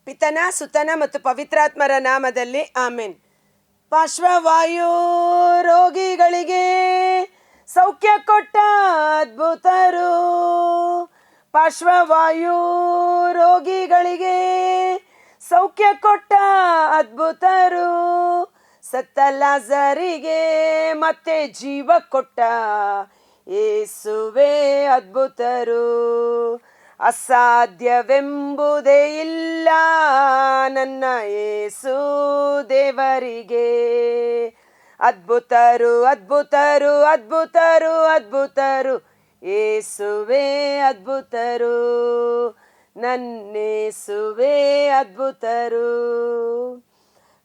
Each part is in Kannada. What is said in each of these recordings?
ಪಿತನ ಸುತನ ಮತ್ತು ಪವಿತ್ರಾತ್ಮರ ನಾಮದಲ್ಲಿ ಆಮೆನ್. ಪಾರ್ಶ್ವವಾಯು ರೋಗಿಗಳಿಗೆ ಸೌಖ್ಯ ಕೊಟ್ಟ ಅದ್ಭುತರು. ಪಾರ್ಶ್ವವಾಯು ರೋಗಿಗಳಿಗೆ ಸೌಖ್ಯ ಕೊಟ್ಟ ಅದ್ಭುತರು. ಸತ್ತ ಲಾಜರಿಗೆ ಮತ್ತೆ ಜೀವ ಕೊಟ್ಟ ಯೇಸುವೇ ಅದ್ಭುತರು. ಅಸಾಧ್ಯವೆಂಬುದೇ ಇಲ್ಲ ನನ್ನ ಯೇಸು ದೇವರಿಗೆ. ಅದ್ಭುತರು ಅದ್ಭುತರು ಅದ್ಭುತರು ಅದ್ಭುತರು ಯೇಸುವೇ ಅದ್ಭುತರು. ನನ್ನೇಸುವೇ ಅದ್ಭುತರು.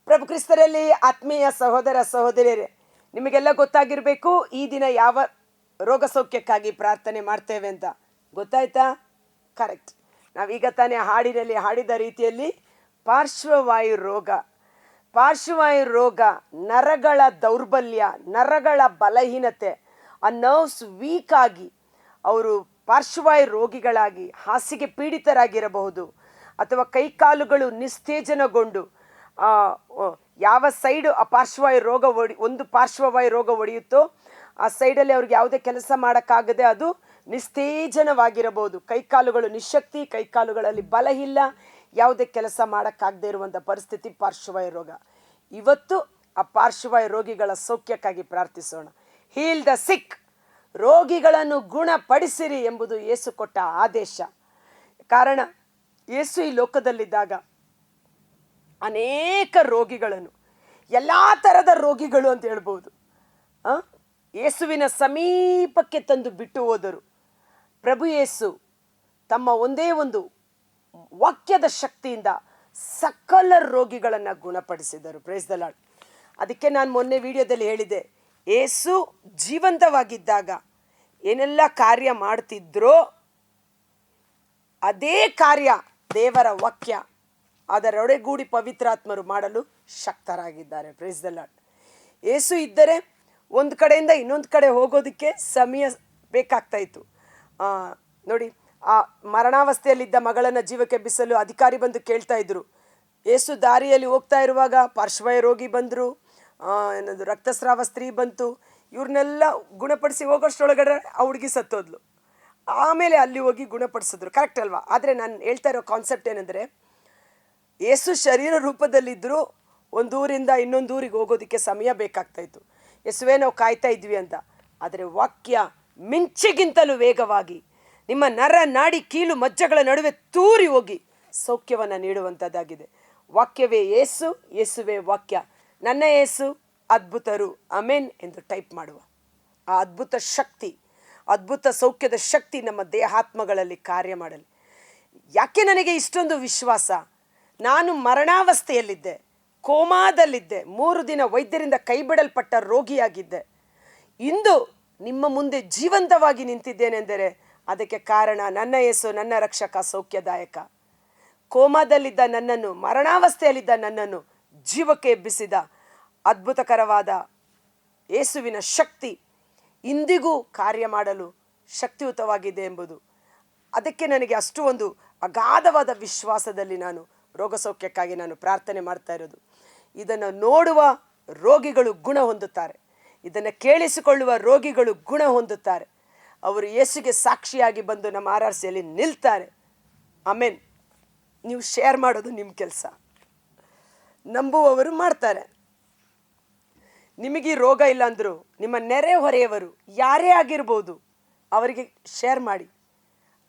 ಪ್ರಭು ಕ್ರಿಸ್ತರಲ್ಲಿ ಆತ್ಮೀಯ ಸಹೋದರ ಸಹೋದರಿಯರೇ, ನಿಮಗೆಲ್ಲ ಗೊತ್ತಾಗಿರಬೇಕು ಈ ದಿನ ಯಾವ ರೋಗ ಸೌಖ್ಯಕ್ಕಾಗಿ ಪ್ರಾರ್ಥನೆ ಮಾಡ್ತೇವೆ ಅಂತ. ಗೊತ್ತಾಯ್ತಾ? ಕರೆಕ್ಟ್. ನಾವೀಗ ತಾನೇ ಹಾಡಿನಲ್ಲಿ ಹಾಡಿದ ರೀತಿಯಲ್ಲಿ ಪಾರ್ಶ್ವವಾಯು ರೋಗ, ಪಾರ್ಶ್ವವಾಯು ರೋಗ ನರಗಳ ದೌರ್ಬಲ್ಯ, ನರಗಳ ಬಲಹೀನತೆ, ಆ ನರ್ವ್ಸ್ ವೀಕ್ ಆಗಿ ಅವರು ಪಾರ್ಶ್ವವಾಯು ರೋಗಿಗಳಾಗಿ ಹಾಸಿಗೆ ಪೀಡಿತರಾಗಿರಬಹುದು, ಅಥವಾ ಕೈಕಾಲುಗಳು ನಿಸ್ತೇಜನಗೊಂಡು ಯಾವ ಸೈಡು ಆ ಪಾರ್ಶ್ವವಾಯು ರೋಗ ಒಂದು ಪಾರ್ಶ್ವವಾಯು ರೋಗ ಒಡೆಯುತ್ತೋ ಆ ಸೈಡಲ್ಲಿ ಅವ್ರಿಗೆ ಯಾವುದೇ ಕೆಲಸ ಮಾಡೋಕ್ಕಾಗದೆ ಅದು ನಿಸ್ತೇಜನವಾಗಿರಬಹುದು. ಕೈಕಾಲುಗಳು ನಿಶಕ್ತಿ, ಕೈಕಾಲುಗಳಲ್ಲಿ ಬಲ ಇಲ್ಲ, ಯಾವುದೇ ಕೆಲಸ ಮಾಡೋಕ್ಕಾಗದೇ ಇರುವಂಥ ಪರಿಸ್ಥಿತಿ ಪಾರ್ಶ್ವವಾಯು ರೋಗ. ಇವತ್ತು ಆ ಪಾರ್ಶ್ವವಾಯು ರೋಗಿಗಳ ಸೌಖ್ಯಕ್ಕಾಗಿ ಪ್ರಾರ್ಥಿಸೋಣ. ಹೀಲ್ ದ ಸಿಕ್, ರೋಗಿಗಳನ್ನು ಗುಣಪಡಿಸಿರಿ ಎಂಬುದು ಯೇಸು ಕೊಟ್ಟ ಆದೇಶ. ಕಾರಣ ಯೇಸು ಈ ಲೋಕದಲ್ಲಿದ್ದಾಗ ಅನೇಕ ರೋಗಿಗಳನ್ನು, ಎಲ್ಲ ಥರದ ರೋಗಿಗಳು ಅಂತ ಹೇಳ್ಬೋದು, ಯೇಸುವಿನ ಸಮೀಪಕ್ಕೆ ತಂದು ಬಿಟ್ಟು ಹೋದರು. ಪ್ರಭು ಯೇಸು ತಮ್ಮ ಒಂದೇ ಒಂದು ವಾಕ್ಯದ ಶಕ್ತಿಯಿಂದ ಸಕಲ ರೋಗಿಗಳನ್ನು ಗುಣಪಡಿಸಿದರು. Price the lord. ಅದಕ್ಕೆ ನಾನು ಮೊನ್ನೆ ವಿಡಿಯೋದಲ್ಲಿ ಹೇಳಿದೆ, ಯೇಸು ಜೀವಂತವಾಗಿದ್ದಾಗ ಏನೆಲ್ಲ ಕಾರ್ಯ ಮಾಡ್ತಿದ್ರೋ ಅದೇ ಕಾರ್ಯ ದೇವರ ವಾಕ್ಯ ಅದರೊಡೆಗೂಡಿ ಪವಿತ್ರಾತ್ಮರು ಮಾಡಲು ಶಕ್ತರಾಗಿದ್ದಾರೆ. Praise the Lord. ಯೇಸು ಇದ್ದರೆ ಒಂದು ಕಡೆಯಿಂದ ಇನ್ನೊಂದು ಕಡೆ ಹೋಗೋದಕ್ಕೆ ಸಮಯ ಬೇಕಾಗ್ತಾ ಇತ್ತು. ನೋಡಿ, ಆ ಮರಣಾವಸ್ಥೆಯಲ್ಲಿದ್ದ ಮಗಳನ್ನು ಜೀವಕ್ಕೆ ಎಬ್ಬಿಸಲು ಅಧಿಕಾರಿ ಬಂದು ಕೇಳ್ತಾ ಇದ್ರು. ಯೇಸು ದಾರಿಯಲ್ಲಿ ಹೋಗ್ತಾ ಇರುವಾಗ ಪಾರ್ಶ್ವವಾಯು ರೋಗಿ ಬಂದರು, ಏನದು ರಕ್ತಸ್ರಾವ ಸ್ತ್ರೀ ಬಂತು. ಇವ್ರನ್ನೆಲ್ಲ ಗುಣಪಡಿಸಿ ಹೋಗೋಷ್ಟರೊಳಗಡೆ ಆ ಹುಡುಗಿ ಸತ್ತೋದ್ಲು. ಆಮೇಲೆ ಅಲ್ಲಿ ಹೋಗಿ ಗುಣಪಡಿಸಿದ್ರು. ಕರೆಕ್ಟ್ ಅಲ್ವಾ? ಆದರೆ ನಾನು ಹೇಳ್ತಾ ಇರೋ ಕಾನ್ಸೆಪ್ಟ್ ಏನಂದರೆ, ಯೇಸು ಶರೀರ ರೂಪದಲ್ಲಿದ್ದರೂ ಒಂದು ಊರಿಂದ ಇನ್ನೊಂದು ಊರಿಗೆ ಹೋಗೋದಕ್ಕೆ ಸಮಯ ಬೇಕಾಗ್ತಾಯಿತ್ತು. ಯೇಸುವೇ ನಾವು ಕಾಯ್ತಾ ಇದ್ವಿ ಅಂತ. ಆದರೆ ವಾಕ್ಯ ಮಿಂಚಿಗಿಂತಲೂ ವೇಗವಾಗಿ ನಿಮ್ಮ ನರ ನಾಡಿ ಕೀಲು ಮಜ್ಜಗಳ ನಡುವೆ ತೂರಿ ಹೋಗಿ ಸೌಖ್ಯವನ್ನು ನೀಡುವಂಥದ್ದಾಗಿದೆ. ವಾಕ್ಯವೇ ಯೇಸು, ಯೇಸುವೇ ವಾಕ್ಯ. ನನ್ನ ಯೇಸು ಅದ್ಭುತರು ಅಮೇನ್ ಎಂದು ಟೈಪ್ ಮಾಡುವ. ಆ ಅದ್ಭುತ ಶಕ್ತಿ, ಅದ್ಭುತ ಸೌಖ್ಯದ ಶಕ್ತಿ ನಮ್ಮ ದೇಹಾತ್ಮಗಳಲ್ಲಿ ಕಾರ್ಯ ಮಾಡಲಿ. ಯಾಕೆ ನನಗೆ ಇಷ್ಟೊಂದು ವಿಶ್ವಾಸ? ನಾನು ಮರಣಾವಸ್ಥೆಯಲ್ಲಿದ್ದೆ, ಕೋಮಾದಲ್ಲಿದ್ದೆ, 3 ದಿನ ವೈದ್ಯರಿಂದ ಕೈಬಿಡಲ್ಪಟ್ಟ ರೋಗಿಯಾಗಿದ್ದೆ. ಇಂದು ನಿಮ್ಮ ಮುಂದೆ ಜೀವಂತವಾಗಿ ನಿಂತಿದ್ದೇನೆಂದರೆ ಅದಕ್ಕೆ ಕಾರಣ ನನ್ನ ಯೇಸು, ನನ್ನ ರಕ್ಷಕ, ಸೌಖ್ಯದಾಯಕ. ಕೋಮಾದಲ್ಲಿದ್ದ ನನ್ನನ್ನು, ಮರಣಾವಸ್ಥೆಯಲ್ಲಿದ್ದ ನನ್ನನ್ನು ಜೀವಕ್ಕೆ ಎಬ್ಬಿಸಿದ ಅದ್ಭುತಕರವಾದ ಯೇಸುವಿನ ಶಕ್ತಿ ಇಂದಿಗೂ ಕಾರ್ಯ ಮಾಡಲು ಶಕ್ತಿಯುತವಾಗಿದೆ ಎಂಬುದು. ಅದಕ್ಕೆ ನನಗೆ ಅಷ್ಟು ಒಂದು ಅಗಾಧವಾದ ವಿಶ್ವಾಸದಲ್ಲಿ ನಾನು ರೋಗ ಸೌಖ್ಯಕ್ಕಾಗಿ ನಾನು ಪ್ರಾರ್ಥನೆ ಮಾಡ್ತಾ ಇರೋದು. ಇದನ್ನು ನೋಡುವ ರೋಗಿಗಳು ಗುಣ ಹೊಂದುತ್ತಾರೆ, ಇದನ್ನು ಕೇಳಿಸಿಕೊಳ್ಳುವ ರೋಗಿಗಳು ಗುಣ ಹೊಂದುತ್ತಾರೆ. ಅವರು ಯೇಸುಗೆ ಸಾಕ್ಷಿಯಾಗಿ ಬಂದು ನಮ್ಮ RRCಯಲ್ಲಿ ನಿಲ್ತಾರೆ. ಆಮೇನ್. ನೀವು ಶೇರ್ ಮಾಡೋದು ನಿಮ್ಮ ಕೆಲಸ, ನಂಬುವವರು ಮಾಡ್ತಾರೆ. ನಿಮಗೆ ರೋಗ ಇಲ್ಲ ಅಂದರೂ ನಿಮ್ಮ ನೆರೆ ಹೊರೆಯವರು ಯಾರೇ ಆಗಿರ್ಬೋದು ಅವರಿಗೆ ಶೇರ್ ಮಾಡಿ,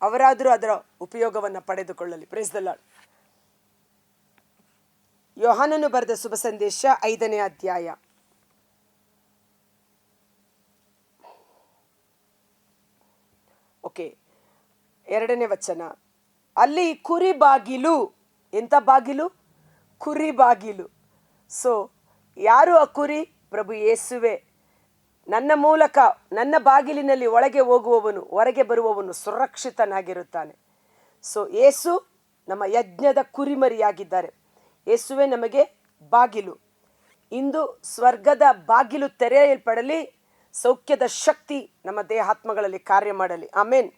ಅವರಾದರೂ ಅದರ ಉಪಯೋಗವನ್ನು ಪಡೆದುಕೊಳ್ಳಲಿ. Price the lord. ಯೋಹಾನನು ಬರೆದ ಶುಭ ಸಂದೇಶ 5ನೇ ಅಧ್ಯಾಯ ಓಕೆ 2ನೇ ವಚನ. ಅಲ್ಲಿ ಕುರಿ ಬಾಗಿಲು. ಎಂಥ ಬಾಗಿಲು? ಕುರಿ ಬಾಗಿಲು. ಸೊ ಯಾರು ಆ ಕುರಿ? ಪ್ರಭು ಯೇಸುವೆ. ನನ್ನ ಮೂಲಕ, ನನ್ನ ಬಾಗಿಲಿನಲ್ಲಿ ಒಳಗೆ ಹೋಗುವವನು, ಹೊರಗೆ ಬರುವವನು ಸುರಕ್ಷಿತನಾಗಿರುತ್ತಾನೆ. ಸೊ ಯೇಸು ನಮ್ಮ ಯಜ್ಞದ ಕುರಿಮರಿಯಾಗಿದ್ದಾರೆ. ಯೇಸುವೆ ನಮಗೆ ಬಾಗಿಲು. ಇಂದು ಸ್ವರ್ಗದ ಬಾಗಿಲು ತೆರೆಯಲ್ಪಡಲಿ, ಸೌಖ್ಯದ ಶಕ್ತಿ ನಮ್ಮ ದೇಹಾತ್ಮಗಳಲ್ಲಿ ಕಾರ್ಯ ಮಾಡಲಿ. ಆಮೇನ್.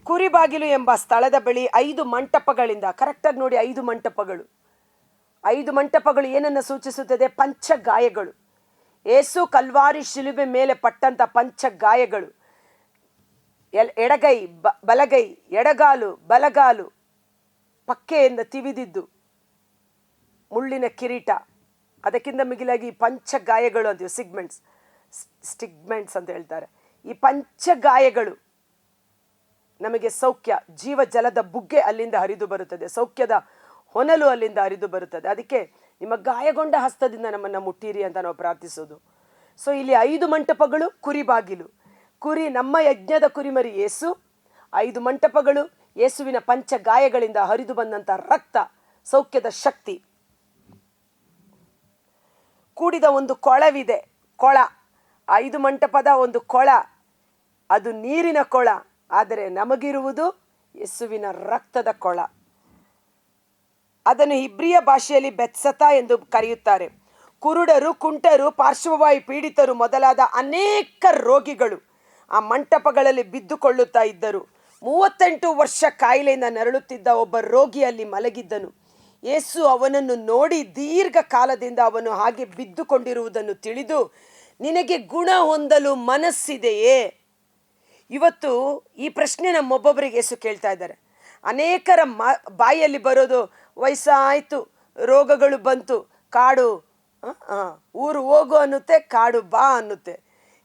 ಕುರಿಬಾಗಿಲು ಎಂಬ ಸ್ಥಳದ ಬಳಿ 5 ಮಂಟಪಗಳಿಂದ, ಕರೆಕ್ಟಾಗಿ ನೋಡಿ, 5 ಮಂಟಪಗಳು. 5 ಮಂಟಪಗಳು ಏನನ್ನು ಸೂಚಿಸುತ್ತದೆ? ಪಂಚಗಾಯಗಳು. ಏಸು ಕಲ್ವಾರಿ ಶಿಲುಬೆ ಮೇಲೆ ಪಟ್ಟಂತ ಪಂಚಗಾಯಗಳು. ಎಡಗೈ, ಬಲಗೈ, ಎಡಗಾಲು, ಬಲಗಾಲು, ಪಕ್ಕೆಯಿಂದ ತಿವಿದಿದ್ದು, ಮುಳ್ಳಿನ ಕಿರೀಟ, ಅದಕ್ಕಿಂತ ಮಿಗಿಲಾಗಿ ಪಂಚಗಾಯಗಳು ಅಂತೀವಿ, ಸ್ಟಿಗ್ಮೆಂಟ್ಸ್ ಅಂತ ಹೇಳ್ತಾರೆ. ಈ ಪಂಚಗಾಯಗಳು ನಮಗೆ ಸೌಖ್ಯ, ಜೀವ ಜಲದ ಬುಗ್ಗೆ ಅಲ್ಲಿಂದ ಹರಿದು ಬರುತ್ತದೆ, ಸೌಖ್ಯದ ಹೊನಲು ಅಲ್ಲಿಂದ ಹರಿದು ಬರುತ್ತದೆ. ಅದಕ್ಕೆ ನಿಮ್ಮ ಗಾಯಗೊಂಡ ಹಸ್ತದಿಂದ ನಮ್ಮನ್ನು ಮುಟ್ಟಿರಿ ಅಂತ ನಾವು ಪ್ರಾರ್ಥಿಸೋದು. ಸೊ ಇಲ್ಲಿ 5 ಮಂಟಪಗಳು, ಕುರಿಬಾಗಿಲು, ಕುರಿ ನಮ್ಮ ಯಜ್ಞದ ಕುರಿಮರಿ ಯೇಸು, 5 ಮಂಟಪಗಳು, ಯೇಸುವಿನ ಪಂಚಗಾಯಗಳಿಂದ ಹರಿದು ಬಂದಂಥ ರಕ್ತ, ಸೌಖ್ಯದ ಶಕ್ತಿ. ಕೂಡಿದ ಒಂದು ಕೊಳವಿದೆ, ಕೊಳ, 5 ಮಂಟಪದ ಒಂದು ಕೊಳ, ಅದು ನೀರಿನ ಕೊಳ, ಆದರೆ ನಮಗಿರುವುದು ಯೇಸುವಿನ ರಕ್ತದ ಕೊಳ. ಅದನ್ನು ಇಬ್ರಿಯ ಭಾಷೆಯಲ್ಲಿ ಬೆತ್ಸತಾ ಎಂದು ಕರೆಯುತ್ತಾರೆ. ಕುರುಡರು, ಕುಂಟರು, ಪಾರ್ಶ್ವವಾಯು ಪೀಡಿತರು ಮೊದಲಾದ ಅನೇಕ ರೋಗಿಗಳು ಆ ಮಂಟಪಗಳಲ್ಲಿ ಬಿದ್ದುಕೊಳ್ಳುತ್ತಾ ಇದ್ದರು. 38 ವರ್ಷ ಕಾಯಿಲೆಯಿಂದ ನರಳುತ್ತಿದ್ದ ಒಬ್ಬ ರೋಗಿ ಅಲ್ಲಿ ಮಲಗಿದ್ದನು. ಯೇಸು ಅವನನ್ನು ನೋಡಿ ದೀರ್ಘ ಕಾಲದಿಂದ ಅವನು ಹಾಗೆ ಬಿದ್ದುಕೊಂಡಿರುವುದನ್ನು ತಿಳಿದು, ನಿನಗೆ ಗುಣ ಹೊಂದಲು ಮನಸ್ಸಿದೆಯೇ? ಇವತ್ತು ಈ ಪ್ರಶ್ನೆ ನಮ್ಮೊಬ್ಬೊಬ್ಬರಿಗೆ ಯೇಸು ಕೇಳ್ತಾ ಇದ್ದಾರೆ. ಅನೇಕರ ಬಾಯಲ್ಲಿ ಬರೋದು, ವಯಸ್ಸಾಯಿತು, ರೋಗಗಳು ಬಂತು, ಕಾಡು ಊರು ಹೋಗು ಅನ್ನುತ್ತೆ, ಕಾಡು ಬಾ ಅನ್ನುತ್ತೆ.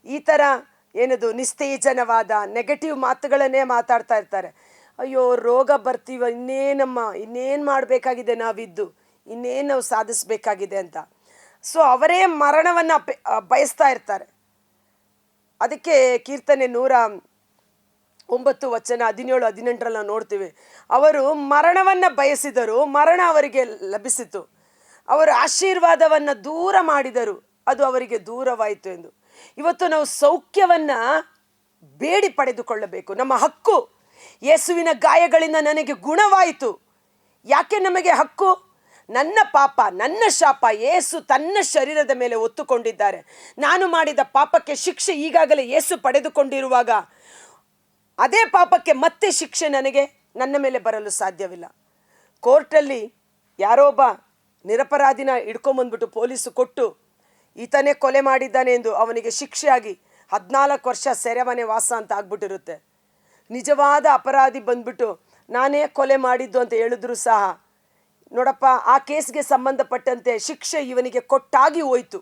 ಈ ಥರ ಏನದು ನಿಸ್ತೇಜನವಾದ ನೆಗೆಟಿವ್ ಮಾತುಗಳನ್ನೇ ಮಾತಾಡ್ತಾ ಇರ್ತಾರೆ. ಅಯ್ಯೋ ರೋಗ ಬರ್ತೀವ, ಇನ್ನೇನು ಮಾಡಬೇಕಾಗಿದೆ ನಾವಿದ್ದು, ಇನ್ನೇನು ನಾವು ಸಾಧಿಸಬೇಕಾಗಿದೆ ಅಂತ. ಸೊ ಅವರೇ ಮರಣವನ್ನು ಬಯಸ್ತಾ ಇರ್ತಾರೆ. ಅದಕ್ಕೆ ಕೀರ್ತನೆ 109 ವಚನ 17, 18 ನಾವು ನೋಡ್ತೀವಿ. ಅವರು ಮರಣವನ್ನು ಬಯಸಿದರು, ಮರಣ ಅವರಿಗೆ ಲಭಿಸಿತು. ಅವರು ಆಶೀರ್ವಾದವನ್ನು ದೂರ ಮಾಡಿದರು, ಅದು ಅವರಿಗೆ ದೂರವಾಯಿತು ಎಂದು. ಇವತ್ತು ನಾವು ಸೌಖ್ಯವನ್ನು ಬೇಡಿ ಪಡೆದುಕೊಳ್ಳಬೇಕು. ನಮ್ಮ ಹಕ್ಕು, ಯೇಸುವಿನ ಗಾಯಗಳಿಂದ ನನಗೆ ಗುಣವಾಯಿತು. ಯಾಕೆ ನಮಗೆ ಹಕ್ಕು? ನನ್ನ ಪಾಪ, ನನ್ನ ಶಾಪ ಯೇಸು ತನ್ನ ಶರೀರದ ಮೇಲೆ ಹೊತ್ತುಕೊಂಡಿದ್ದಾರೆ. ನಾನು ಮಾಡಿದ ಪಾಪಕ್ಕೆ ಶಿಕ್ಷೆ ಈಗಾಗಲೇ ಯೇಸು ಪಡೆದುಕೊಂಡಿರುವಾಗ ಅದೇ ಪಾಪಕ್ಕೆ ಮತ್ತೆ ಶಿಕ್ಷೆ ನನ್ನ ಮೇಲೆ ಬರಲು ಸಾಧ್ಯವಿಲ್ಲ. ಕೋರ್ಟಲ್ಲಿ ಯಾರೋ ಒಬ್ಬ ನಿರಪರಾಧಿನ ಹಿಡ್ಕೊಂಬಂದ್ಬಿಟ್ಟು ಪೊಲೀಸು ಕೊಟ್ಟು ಈತನೇ ಕೊಲೆ ಮಾಡಿದ್ದಾನೆ ಎಂದು ಅವನಿಗೆ ಶಿಕ್ಷೆಯಾಗಿ 14 ವರ್ಷ ಸೆರೆಮನೆ ವಾಸ ಅಂತ ಆಗ್ಬಿಟ್ಟಿರುತ್ತೆ. ನಿಜವಾದ ಅಪರಾಧಿ ಬಂದ್ಬಿಟ್ಟು ನಾನೇ ಕೊಲೆ ಮಾಡಿದ್ದು ಅಂತ ಹೇಳಿದ್ರು ಸಹ, ನೋಡಪ್ಪ ಆ ಕೇಸ್ಗೆ ಸಂಬಂಧಪಟ್ಟಂತೆ ಶಿಕ್ಷೆ ಇವನಿಗೆ ಕೊಟ್ಟಾಗಿ ಹೋಯ್ತು,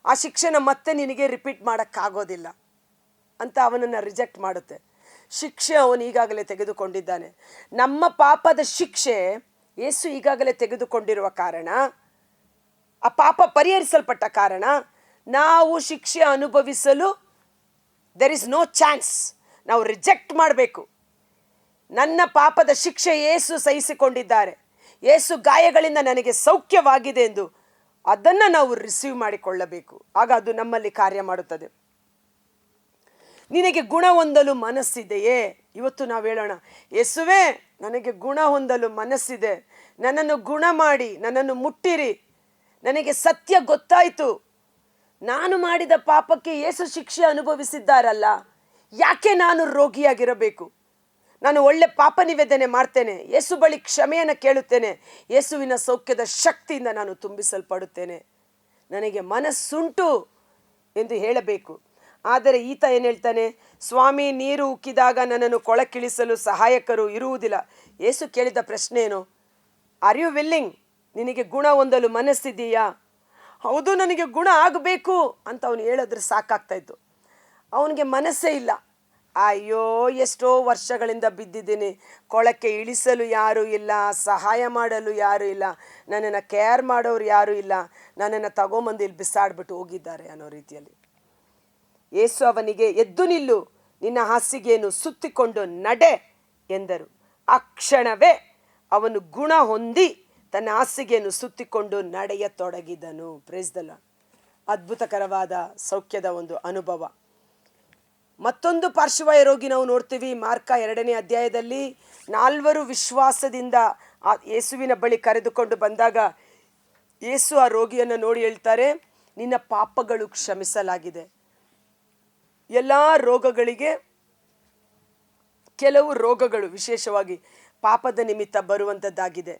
ಆ ಶಿಕ್ಷೆನ ಮತ್ತೆ ನಿನಗೆ ರಿಪೀಟ್ ಮಾಡೋಕ್ಕಾಗೋದಿಲ್ಲ ಅಂತ ಅವನನ್ನು ರಿಜೆಕ್ಟ್ ಮಾಡುತ್ತೆ. ಶಿಕ್ಷೆ ಅವನು ಈಗಾಗಲೇ ತೆಗೆದುಕೊಂಡಿದ್ದಾನೆ. ನಮ್ಮ ಪಾಪದ ಶಿಕ್ಷೆ ಯೇಸು ಈಗಾಗಲೇ ತೆಗೆದುಕೊಂಡಿರುವ ಕಾರಣ, ಆ ಪಾಪ ಪರಿಹರಿಸಲ್ಪಟ್ಟ ಕಾರಣ ನಾವು ಶಿಕ್ಷೆ ಅನುಭವಿಸಲು ದೆರ್ ಇಸ್ ನೋ ಚಾನ್ಸ್. ನಾವು ರಿಜೆಕ್ಟ್ ಮಾಡಬೇಕು. ನನ್ನ ಪಾಪದ ಶಿಕ್ಷೆ ಯೇಸು ಸಹಿಸಿಕೊಂಡಿದ್ದಾರೆ, ಯೇಸು ಗಾಯಗಳಿಂದ ನನಗೆ ಸೌಖ್ಯವಾಗಿದೆ ಎಂದು ಅದನ್ನು ನಾವು ರಿಸೀವ್ ಮಾಡಿಕೊಳ್ಳಬೇಕು. ಆಗ ಅದು ನಮ್ಮಲ್ಲಿ ಕಾರ್ಯ ಮಾಡುತ್ತದೆ. ನಿನಗೆ ಗುಣ ಹೊಂದಲು ಮನಸ್ಸಿದೆಯೇ? ಇವತ್ತು ನಾವು ಹೇಳೋಣ, ಯೇಸುವೇ ನನಗೆ ಗುಣ ಹೊಂದಲು ಮನಸ್ಸಿದೆ, ನನ್ನನ್ನು ಗುಣ ಮಾಡಿ, ನನ್ನನ್ನು ಮುಟ್ಟಿರಿ, ನನಗೆ ಸತ್ಯ ಗೊತ್ತಾಯಿತು, ನಾನು ಮಾಡಿದ ಪಾಪಕ್ಕೆ ಯೇಸು ಶಿಕ್ಷೆ ಅನುಭವಿಸಿದ್ದಾರಲ್ಲ, ಯಾಕೆ ನಾನು ರೋಗಿಯಾಗಿರಬೇಕು? ನಾನು ಒಳ್ಳೆ ಪಾಪ ನಿವೇದನೆ ಮಾಡ್ತೇನೆ, ಯೇಸು ಬಳಿ ಕ್ಷಮೆಯನ್ನು ಕೇಳುತ್ತೇನೆ, ಯೇಸುವಿನ ಸೌಖ್ಯದ ಶಕ್ತಿಯಿಂದ ನಾನು ತುಂಬಿಸಲ್ಪಡುತ್ತೇನೆ, ನನಗೆ ಮನಸ್ಸುಂಟು ಎಂದು ಹೇಳಬೇಕು. ಆದರೆ ಈತ ಏನು ಹೇಳ್ತಾನೆ? ಸ್ವಾಮಿ, ನೀರು ಉಕ್ಕಿದಾಗ ನನ್ನನ್ನು ಕೊಳಕ್ಕಿಳಿಸಲು ಸಹಾಯಕರು ಇರುವುದಿಲ್ಲ. ಯೇಸು ಕೇಳಿದ ಪ್ರಶ್ನೆ ಏನು? Are you willing? ನಿನಗೆ ಗುಣ ಹೊಂದಲು ಮನಸ್ಸಿದೆಯಾ? ಹೌದು, ನನಗೆ ಗುಣ ಆಗಬೇಕು ಅಂತ ಅವನು ಹೇಳಿದ್ರೆ ಸಾಕಾಗ್ತಾಯಿತ್ತು. ಅವನಿಗೆ ಮನಸ್ಸೇ ಇಲ್ಲ. ಅಯ್ಯೋ, ಎಷ್ಟೋ ವರ್ಷಗಳಿಂದ ಬಿದ್ದಿದ್ದೀನಿ, ಕೊಳಕ್ಕೆ ಇಳಿಸಲು ಯಾರೂ ಇಲ್ಲ, ಸಹಾಯ ಮಾಡಲು ಯಾರೂ ಇಲ್ಲ, ನನ್ನನ್ನು ಕೇರ್ ಮಾಡೋರು ಯಾರೂ ಇಲ್ಲ, ನನ್ನನ್ನು ತಗೊಂಬಂದು ಇಲ್ಲಿ ಬಿಸಾಡ್ಬಿಟ್ಟು ಹೋಗಿದ್ದಾರೆ ಅನ್ನೋ ರೀತಿಯಲ್ಲಿ. ಯೇಸು ಅವನಿಗೆ, ಎದ್ದು ನಿಲ್ಲು, ನಿನ್ನ ಹಾಸಿಗೆಯನ್ನು ಸುತ್ತಿಕೊಂಡು ನಡೆ ಎಂದರು. ಆ ಕ್ಷಣವೇ ಅವನು ಗುಣ ಹೊಂದಿ ತನ್ನ ಹಾಸಿಗೆಯನ್ನು ಸುತ್ತಿಕೊಂಡು ನಡೆಯತೊಡಗಿದನು. Praise the Lord. ಅದ್ಭುತಕರವಾದ ಸೌಖ್ಯದ ಒಂದು ಅನುಭವ. ಮತ್ತೊಂದು ಪಾರ್ಶ್ವವಾಯು ರೋಗಿ ನಾವು ನೋಡ್ತೀವಿ ಮಾರ್ಕ 2ನೇ ಅಧ್ಯಾಯದಲ್ಲಿ. 4 ವಿಶ್ವಾಸದಿಂದ ಆ ಯೇಸುವಿನ ಬಳಿ ಕರೆದುಕೊಂಡು ಬಂದಾಗ ಯೇಸು ಆ ರೋಗಿಯನ್ನು ನೋಡಿ ಹೇಳ್ತಾರೆ, ನಿನ್ನ ಪಾಪಗಳು ಕ್ಷಮಿಸಲಾಗಿದೆ. ಎಲ್ಲ ರೋಗಗಳಿಗೆ ಕೆಲವು ರೋಗಗಳು ವಿಶೇಷವಾಗಿ ಪಾಪದ ನಿಮಿತ್ತ ಬರುವಂಥದ್ದಾಗಿದೆ.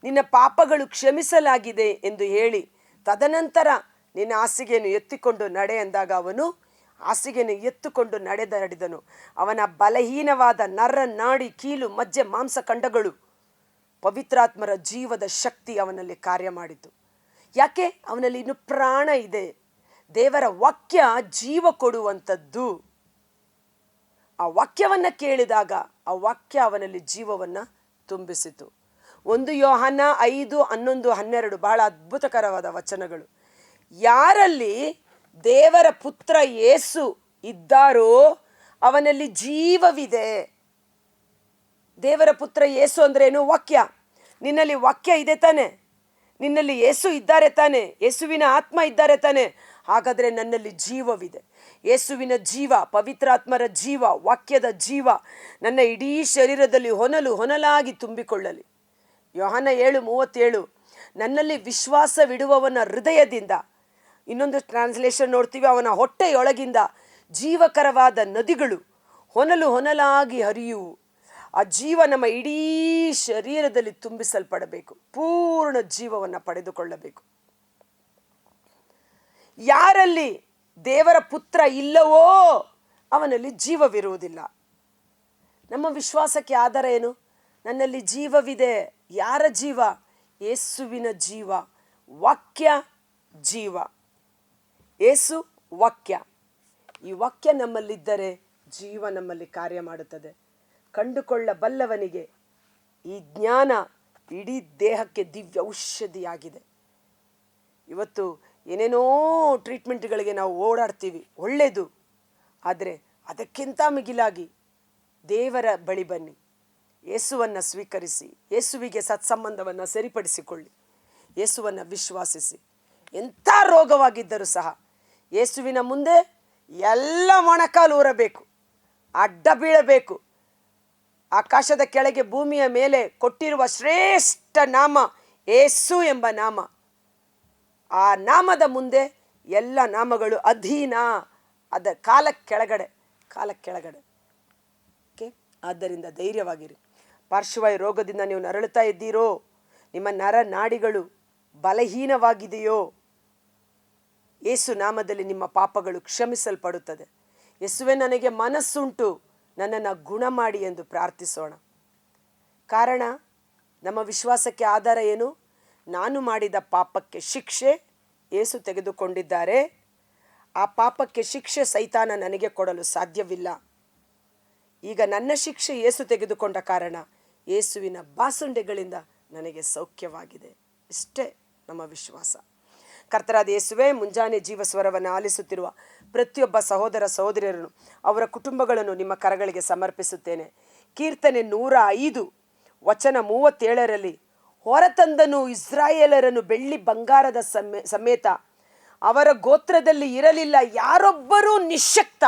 ನಿನ್ನ ಪಾಪಗಳು ಕ್ಷಮಿಸಲಾಗಿದೆ ಎಂದು ಹೇಳಿ ತದನಂತರ ನಿನ್ನ ಹಾಸಿಗೆಯನ್ನು ಎತ್ತಿಕೊಂಡು ನಡೆ ಎಂದಾಗ ಅವನು ಹಾಸಿಗೆಯನ್ನು ಎತ್ತುಕೊಂಡು ನಡೆದನು. ಅವನ ಬಲಹೀನವಾದ ನರ ನಾಡಿ ಕೀಲು ಮಜ್ಜೆ ಮಾಂಸ ಖಂಡಗಳು ಪವಿತ್ರಾತ್ಮರ ಜೀವದ ಶಕ್ತಿ ಅವನಲ್ಲಿ ಕಾರ್ಯ ಮಾಡಿತು. ಯಾಕೆ? ಅವನಲ್ಲಿ ಇನ್ನು ಪ್ರಾಣ ಇದೆ. ದೇವರ ವಾಕ್ಯ ಜೀವ ಕೊಡುವಂಥದ್ದು. ಆ ವಾಕ್ಯವನ್ನು ಕೇಳಿದಾಗ ಆ ವಾಕ್ಯ ಅವನಲ್ಲಿ ಜೀವವನ್ನು ತುಂಬಿಸಿತು. 1 ಯೋಹನ 5:11-12 ಬಹಳ ಅದ್ಭುತಕರವಾದ ವಚನಗಳು. ಯಾರಲ್ಲಿ ದೇವರ ಪುತ್ರ ಯೇಸು ಇದ್ದಾರೋ ಅವನಲ್ಲಿ ಜೀವವಿದೆ. ದೇವರ ಪುತ್ರ ಯೇಸು ಅಂದ್ರೇನು? ವಾಕ್ಯ. ನಿನ್ನಲ್ಲಿ ವಾಕ್ಯ ಇದೆ ತಾನೆ? ನಿನ್ನಲ್ಲಿ ಯೇಸು ಇದ್ದಾರೆ ತಾನೆ? ಯೇಸುವಿನ ಆತ್ಮ ಇದ್ದಾರೆ ತಾನೆ? ಹಾಗಾದರೆ ನನ್ನಲ್ಲಿ ಜೀವವಿದೆ. ಯೇಸುವಿನ ಜೀವ, ಪವಿತ್ರಾತ್ಮರ ಜೀವ, ವಾಕ್ಯದ ಜೀವ ನನ್ನ ಇಡೀ ಶರೀರದಲ್ಲಿ ಹೊನಲಾಗಿ ತುಂಬಿಕೊಳ್ಳಲಿ. ಯೋಹನ 7:37 ನನ್ನಲ್ಲಿ ವಿಶ್ವಾಸವಿಡುವವನ ಹೃದಯದಿಂದ, ಇನ್ನೊಂದು ಟ್ರಾನ್ಸ್ಲೇಷನ್ ನೋಡ್ತೀವಿ, ಅವನ ಹೊಟ್ಟೆಯೊಳಗಿಂದ ಜೀವಕರವಾದ ನದಿಗಳು ಹೊನಲಾಗಿ ಹರಿಯುವು. ಆ ಜೀವ ನಮ್ಮ ಇಡೀ ಶರೀರದಲ್ಲಿ ತುಂಬಿಸಲ್ಪಡಬೇಕು. ಪೂರ್ಣ ಜೀವವನ್ನು ಪಡೆದುಕೊಳ್ಳಬೇಕು. ಯಾರಲ್ಲಿ ದೇವರ ಪುತ್ರ ಇಲ್ಲವೋ ಅವನಲ್ಲಿ ಜೀವವಿರುವುದಿಲ್ಲ. ನಮ್ಮ ವಿಶ್ವಾಸಕ್ಕೆ ಆಧಾರ ಏನು? ನನ್ನಲ್ಲಿ ಜೀವವಿದೆ. ಯಾರ ಜೀವ? ಯೇಸುವಿನ ಜೀವ. ವಾಕ್ಯ ಜೀವ. ಯೇಸು ವಾಕ್ಯ. ಈ ವಾಕ್ಯ ನಮ್ಮಲ್ಲಿದ್ದರೆ ಜೀವ ನಮ್ಮಲ್ಲಿ ಕಾರ್ಯ ಮಾಡುತ್ತದೆ. ಕಂಡುಕೊಳ್ಳಬಲ್ಲವನಿಗೆ ಈ ಜ್ಞಾನ ಇಡೀ ದೇಹಕ್ಕೆ ದಿವ್ಯ ಔಷಧಿಯಾಗಿದೆ. ಇವತ್ತು ಏನೇನೋ ಟ್ರೀಟ್ಮೆಂಟ್ಗಳಿಗೆ ನಾವು ಓಡಾಡ್ತೀವಿ, ಒಳ್ಳೆಯದು. ಆದರೆ ಅದಕ್ಕಿಂತ ಮಿಗಿಲಾಗಿ ದೇವರ ಬಳಿ ಬನ್ನಿ, ಯೇಸುವನ್ನು ಸ್ವೀಕರಿಸಿ, ಯೇಸುವಿಗೆ ಸತ್ಸಂಬಂಧವನ್ನು ಸರಿಪಡಿಸಿಕೊಳ್ಳಿ, ಯೇಸುವನ್ನು ವಿಶ್ವಾಸಿಸಿ. ಎಂಥ ರೋಗವಾಗಿದ್ದರೂ ಸಹ ಯೇಸುವಿನ ಮುಂದೆ ಎಲ್ಲ ಮೊಣಕಾಲು ಊರಬೇಕು, ಅಡ್ಡ ಬೀಳಬೇಕು. ಆಕಾಶದ ಕೆಳಗೆ ಭೂಮಿಯ ಮೇಲೆ ಕೊಟ್ಟಿರುವ ಶ್ರೇಷ್ಠ ನಾಮ ಯೇಸು ಎಂಬ ನಾಮ. ಆ ನಾಮದ ಮುಂದೆ ಎಲ್ಲ ನಾಮಗಳು ಅಧೀನ. ಅದ ಕಾಲಕ್ಕೆ ಕೆಳಗಡೆ. ಓಕೆ, ಆದ್ದರಿಂದ ಧೈರ್ಯವಾಗಿರಿ. ಪಾರ್ಶ್ವವಾಯು ರೋಗದಿಂದ ನೀವು ನರಳುತ್ತಾ ಇದ್ದೀರೋ, ನಿಮ್ಮ ನರ ನಾಡಿಗಳು ಬಲಹೀನವಾಗಿದೆಯೋ, ಯೇಸು ನಾಮದಲ್ಲಿ ನಿಮ್ಮ ಪಾಪಗಳು ಕ್ಷಮಿಸಲ್ಪಡುತ್ತದೆ. ಯೇಸುವೆ, ನನಗೆ ಮನಸ್ಸುಂಟು, ನನ್ನನ್ನು ಗುಣ ಮಾಡಿ ಎಂದು ಪ್ರಾರ್ಥಿಸೋಣ. ಕಾರಣ, ನಮ್ಮ ವಿಶ್ವಾಸಕ್ಕೆ ಆಧಾರ ಏನು? ನಾನು ಮಾಡಿದ ಪಾಪಕ್ಕೆ ಶಿಕ್ಷೆ ಯೇಸು ತೆಗೆದುಕೊಂಡಿದ್ದಾರೆ. ಆ ಪಾಪಕ್ಕೆ ಶಿಕ್ಷೆ ಸೈತಾನ ನನಗೆ ಕೊಡಲು ಸಾಧ್ಯವಿಲ್ಲ. ಈಗ ನನ್ನ ಶಿಕ್ಷೆ ಯೇಸು ತೆಗೆದುಕೊಂಡ ಕಾರಣ ಯೇಸುವಿನ ಬಾಸುಂಡೆಗಳಿಂದ ನನಗೆ ಸೌಖ್ಯವಾಗಿದೆ. ಇಷ್ಟೇ ನಮ್ಮ ವಿಶ್ವಾಸ. ಕರ್ತರಾದ ಯೇಸುವೆ, ಮುಂಜಾನೆ ಜೀವಸ್ವರವನ್ನು ಆಲಿಸುತ್ತಿರುವ ಪ್ರತಿಯೊಬ್ಬ ಸಹೋದರ ಸಹೋದರಿಯರನ್ನು, ಅವರ ಕುಟುಂಬಗಳನ್ನು ನಿಮ್ಮ ಕರಗಳಿಗೆ ಸಮರ್ಪಿಸುತ್ತೇನೆ. ಕೀರ್ತನೆ 105:37 ಹೊರತಂದನು ಇಸ್ರಾಯೇಲರನ್ನು ಬೆಳ್ಳಿ ಬಂಗಾರದ ಸಮೇತ, ಅವರ ಗೋತ್ರದಲ್ಲಿ ಇರಲಿಲ್ಲ ಯಾರೊಬ್ಬರೂ ನಿಶ್ಶಕ್ತ.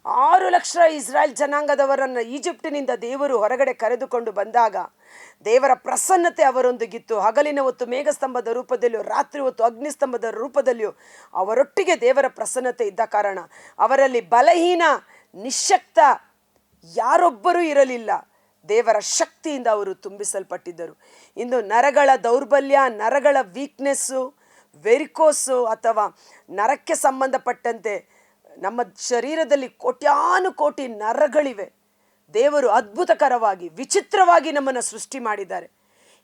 6 ಲಕ್ಷ ಇಸ್ರಾಯೇಲ್ ಜನಾಂಗದವರನ್ನು ಈಜಿಪ್ಟಿನಿಂದ ದೇವರು ಹೊರಗಡೆ ಕರೆದುಕೊಂಡು ಬಂದಾಗ ದೇವರ ಪ್ರಸನ್ನತೆ ಅವರೊಂದಿಗಿತ್ತು. ಹಗಲಿನ ಹೊತ್ತು ಮೇಘಸ್ತಂಭದ ರೂಪದಲ್ಲಿಯೂ ರಾತ್ರಿ ಹೊತ್ತು ಅಗ್ನಿಸ್ತಂಭದ ರೂಪದಲ್ಲಿಯೂ ಅವರೊಟ್ಟಿಗೆ ದೇವರ ಪ್ರಸನ್ನತೆ ಇದ್ದ ಕಾರಣ ಅವರಲ್ಲಿ ಬಲಹೀನ, ನಿಶ್ಶಕ್ತ ಯಾರೊಬ್ಬರೂ ಇರಲಿಲ್ಲ. ದೇವರ ಶಕ್ತಿಯಿಂದ ಅವರು ತುಂಬಿಸಲ್ಪಟ್ಟಿದ್ದರು. ಇಂದು ನರಗಳ ದೌರ್ಬಲ್ಯ, ನರಗಳ ವೀಕ್ನೆಸ್ಸು, ವೆರಿಕೋಸು ಅಥವಾ ನರಕ್ಕೆ ಸಂಬಂಧಪಟ್ಟಂತೆ ನಮ್ಮ ಶರೀರದಲ್ಲಿ ಕೋಟ್ಯಾನುಕೋಟಿ ನರಗಳಿವೆ. ದೇವರು ಅದ್ಭುತಕರವಾಗಿ, ವಿಚಿತ್ರವಾಗಿ ನಮ್ಮನ್ನು ಸೃಷ್ಟಿ ಮಾಡಿದ್ದಾರೆ.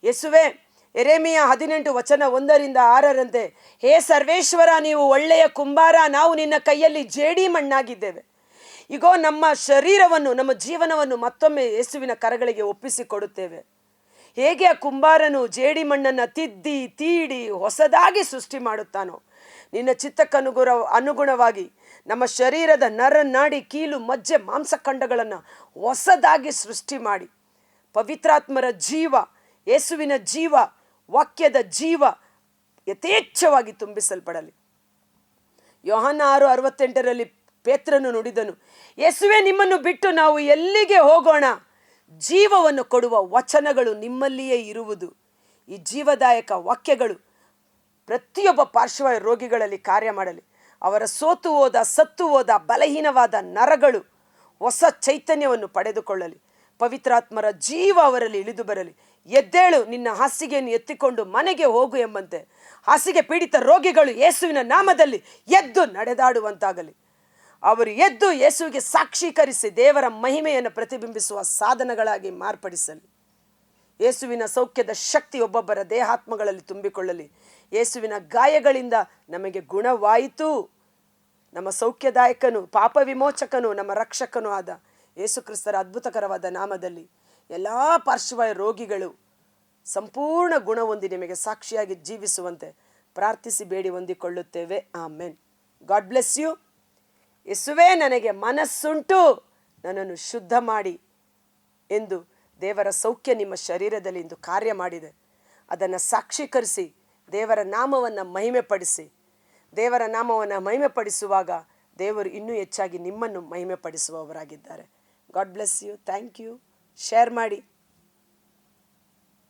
ಯೇಸುವೆ, ಯೆರೆಮೀಯ 18:1-6 ಹೇ ಸರ್ವೇಶ್ವರ, ನೀವು ಒಳ್ಳೆಯ ಕುಂಬಾರ, ನಾವು ನಿನ್ನ ಕೈಯಲ್ಲಿ ಜೇಡಿ ಮಣ್ಣಾಗಿದ್ದೇವೆ. ಈಗೋ ನಮ್ಮ ಶರೀರವನ್ನು, ನಮ್ಮ ಜೀವನವನ್ನು ಮತ್ತೊಮ್ಮೆ ಯೇಸುವಿನ ಕರಗಳಿಗೆ ಒಪ್ಪಿಸಿಕೊಡುತ್ತೇವೆ. ಹೇಗೆ ಆ ಕುಂಬಾರನು ಜೇಡಿ ಮಣ್ಣನ್ನು ತಿದ್ದಿ ತೀಡಿ ಹೊಸದಾಗಿ ಸೃಷ್ಟಿ ಮಾಡುತ್ತಾನೋ, ನಿನ್ನ ಅನುಗುಣವಾಗಿ ನಮ್ಮ ಶರೀರದ ನರ ನಾಡಿ ಕೀಲು ಮಜ್ಜೆ ಮಾಂಸಖಂಡಗಳನ್ನು ಹೊಸದಾಗಿ ಸೃಷ್ಟಿ ಮಾಡಿ ಪವಿತ್ರಾತ್ಮರ ಜೀವ, ಯೇಸುವಿನ ಜೀವ, ವಾಕ್ಯದ ಜೀವ ಯಥೇಚ್ಛವಾಗಿ ತುಂಬಿಸಲ್ಪಡಲಿ. ಯೋಹನ 6:68 ಪೇತ್ರನು ನುಡಿದನು, ಯೇಸುವೆ, ನಿಮ್ಮನ್ನು ಬಿಟ್ಟು ನಾವು ಎಲ್ಲಿಗೆ ಹೋಗೋಣ? ಜೀವವನ್ನು ಕೊಡುವ ವಚನಗಳು ನಿಮ್ಮಲ್ಲಿಯೇ ಇರುವುದು. ಈ ಜೀವದಾಯಕ ವಾಕ್ಯಗಳು ಪ್ರತಿಯೊಬ್ಬ ಪಾರ್ಶ್ವವಾಯು ರೋಗಿಗಳಲ್ಲಿ ಕಾರ್ಯ ಮಾಡಲಿ. ಅವರ ಸತ್ತು ಹೋದ ಬಲಹೀನವಾದ ನರಗಳು ಹೊಸ ಚೈತನ್ಯವನ್ನು ಪಡೆದುಕೊಳ್ಳಲಿ. ಪವಿತ್ರಾತ್ಮರ ಜೀವ ಅವರಲ್ಲಿ ಇಳಿದು ಬರಲಿ. ಎದ್ದೇಳು, ನಿನ್ನ ಹಾಸಿಗೆಯನ್ನು ಎತ್ತಿಕೊಂಡು ಮನೆಗೆ ಹೋಗು ಎಂಬಂತೆ ಹಾಸಿಗೆ ಪೀಡಿತ ರೋಗಿಗಳು ಯೇಸುವಿನ ನಾಮದಲ್ಲಿ ಎದ್ದು ನಡೆದಾಡುವಂತಾಗಲಿ. ಅವರು ಎದ್ದು ಯೇಸುವಿಗೆ ಸಾಕ್ಷೀಕರಿಸಿ ದೇವರ ಮಹಿಮೆಯನ್ನು ಪ್ರತಿಬಿಂಬಿಸುವ ಸಾಧನಗಳಾಗಿ ಮಾರ್ಪಡಿಸಲಿ. ಯೇಸುವಿನ ಸೌಖ್ಯದ ಶಕ್ತಿ ಒಬ್ಬೊಬ್ಬರ ದೇಹಾತ್ಮಗಳಲ್ಲಿ ತುಂಬಿಕೊಳ್ಳಲಿ. ಯೇಸುವಿನ ಗಾಯಗಳಿಂದ ನಮಗೆ ಗುಣವಾಯಿತು. ನಮ್ಮ ಸೌಖ್ಯದಾಯಕನು, ಪಾಪ ವಿಮೋಚಕನು, ನಮ್ಮ ರಕ್ಷಕನೂ ಆದ ಯೇಸು ಕ್ರಿಸ್ತರ ಅದ್ಭುತಕರವಾದ ನಾಮದಲ್ಲಿ ಎಲ್ಲ ಪಾರ್ಶ್ವವಾಯು ರೋಗಿಗಳು ಸಂಪೂರ್ಣ ಗುಣ ಹೊಂದಿ ನಿಮಗೆ ಸಾಕ್ಷಿಯಾಗಿ ಜೀವಿಸುವಂತೆ ಪ್ರಾರ್ಥಿಸಿ ಬೇಡಿ ಹೊಂದಿಕೊಳ್ಳುತ್ತೇವೆ. ಆಮೆನ್. God bless you. ಯೇಸುವೇ, ನನಗೆ ಮನಸ್ಸುಂಟು, ನನ್ನನ್ನು ಶುದ್ಧ ಮಾಡಿ ಎಂದು ದೇವರ ಸೌಖ್ಯ ನಿಮ್ಮ ಶರೀರದಲ್ಲಿ ಇಂದು ಕಾರ್ಯ ಮಾಡಿದೆ. ಅದನ್ನು ಸಾಕ್ಷೀಕರಿಸಿ ದೇವರ ನಾಮವನ್ನು ಮಹಿಮೆಪಡಿಸಿ. ದೇವರ ನಾಮವನ್ನು ಮಹಿಮೆಪಡಿಸುವಾಗ ದೇವರು ಇನ್ನೂ ಹೆಚ್ಚಾಗಿ ನಿಮ್ಮನ್ನು ಮಹಿಮೆಪಡಿಸುವವರಾಗಿದ್ದಾರೆ. God bless you. Thank you. Share ಮಾಡಿ.